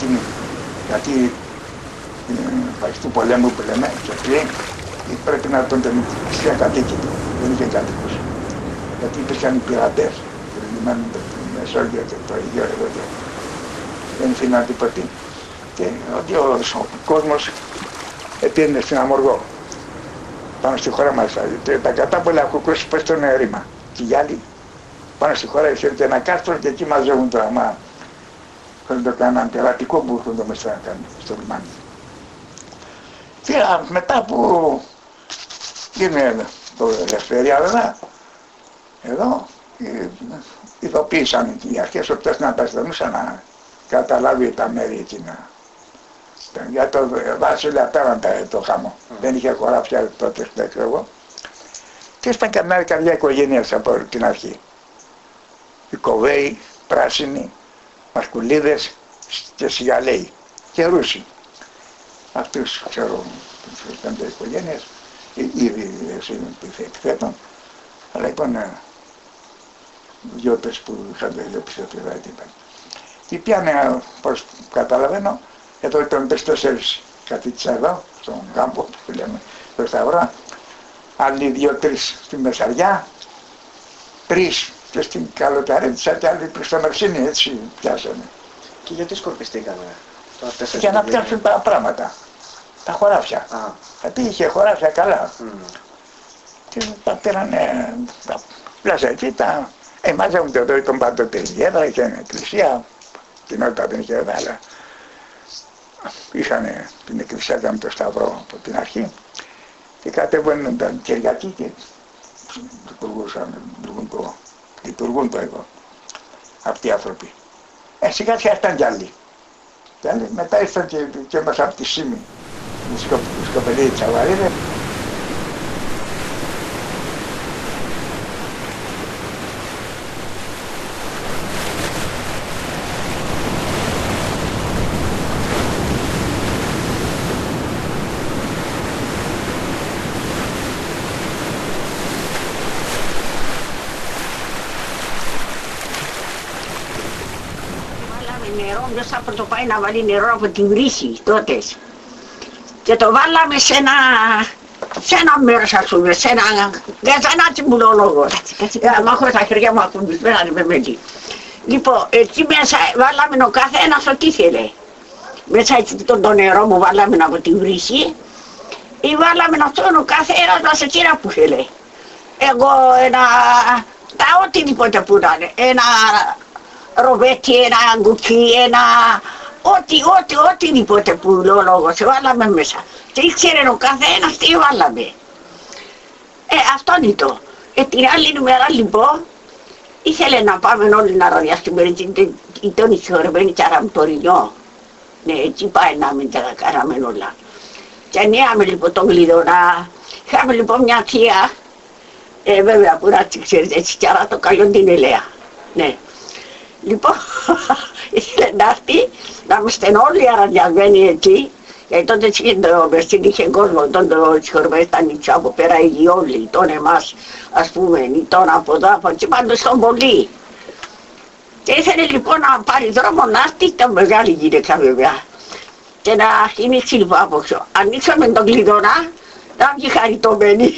εκείνη. Γιατί του πολέμου που λέμε, και πριν, πρέπει να τον τελειώσει ακατοίκητο. Δεν είχε κατοίκους. Γιατί υπήρχαν οι πειρατές που λυμμένουν το Μεσόγειο και το Αιγαίο εδώ και δεν φύναν τίποτε. Και ότι ο κόσμος πήγαινε στην Αμοργό, πάνω στη χώρα μας. Τα κατάπολα έχω ακούσει πως ήταν ρήμα. Και οι άλλοι πάνω στη χώρα είχαν ένα κάστρο και εκεί μαζεύουν το αμά. Χωρίς το κάναν πειρατικό που έχουν το μέσα να κάνουν στο λιμάνι. Και μετά που γίνε το ελευθερία βέβαια, εδώ ειδοποίησαν οι αρχές ότι να τα στενούσαν να καταλάβει τα μέρη εκείνα. Για το Βασίλειο απέραντα το χάμο. Δεν είχε χωράφια τότε, δεν ξέρω εγώ. Και ήσταν καμιά οικογένειες από την αρχή. Οι Κοβέοι, Πράσινοι, Μασκουλίδες και Σιγαλέοι και Ρούσοι. Αυτούς ξέρω, τις πέντε οικογένειες, ήδη εκθέτων, αλλά λοιπόν γιώτες που είχαν διώξει ότι δεν ήταν. Και πιάνε, όπως καταλαβαίνω, εδώ ήταν 3-4 κατοίκησα εδώ, στον κάμπο που λέμε, στο Σταυρό, άλλοι 2-3 στη Μεσαριά, 3 και στην Καλοταρέτησα και άλλοι προς το Μερσίνη, έτσι πιάσανε. Και γιατί σκορπιστήκανε? Για να πιάσουν τα πράγματα, τα χωράφια. Γιατί είχε χωράφια καλά. Και τα πήρανε, τα πλάσα εκεί, μαζεύονται εδώ, ήταν πάντοτε η έδρα, είχε εκκλησία, κοινότητα δεν είχε έδρα, αλλά είχαν την εκκλησία με το Σταυρό από την αρχή και κατέβαιναν τα Κυριακή και λειτουργούν το εγώ αυτοί οι άνθρωποι. Σιγά σιγά ήταν κι άλλοι. Μετά ήρθαν και μας από τη Σήμη, οι σκοπελοί της Αβαρίδες. Ποιος θα το πάει να βάλει νερό από τη βρύση τότε. Και το βάλαμε σε ένα μέρος, ας πούμε, σε ένα γαζανάτσι μου λέω λόγο. Μα έχω τα χέρια μου ακουμπισμένα με μέλι. Λοιπόν, εκεί μέσα βάλαμε ο καθένας ό,τι ήθελε. Μέσα το νερό μου βάλαμε από τη βρύση ή βάλαμε αυτόν ο καθένας μας εκείνα που ήθελε. Εγώ τα οτιδήποτε που ήταν, ένα ροβέτι, ένα αγκουκί, οτιδήποτε που λέω λόγος, βάλαμε μέσα. Και ήξερε ο καθένας τι βάλαμε. Αυτό είναι το. Την άλλη μέρα λοιπόν, ήθελε να πάμε όλοι να ροδιαστούμε, ήταν ισορρεμένη τσαραμπτορινιό. Ναι, έτσι πάει να μην τα κάναμε όλα. Και ανέαμε λοιπόν τον Γλιδονά, είχαμε λοιπόν μια θεία, βέβαια που να ξέρετε, έτσι τσαρά το καλό την Ελέα. Ναι. Λοιπόν, ήθελε να έρθει, να είμαστε όλοι αραδιασμένοι εκεί, γιατί τότε το Μερσίν είχε κόσμο, τότε συγχωρούμε στα νησιά από πέρα οι όλοι, τον εμάς, ας πούμε, τον από εδώ, από εκεί, πάντως τον πολύ. Και ήθελε λοιπόν να πάρει δρόμο να έρθει, ήταν μεγάλη γυναίκα βέβαια, και να είναι σύλληπα από έξω. Ανοίξαμε τον Γλιδονά, να βγει χαριτωμένη.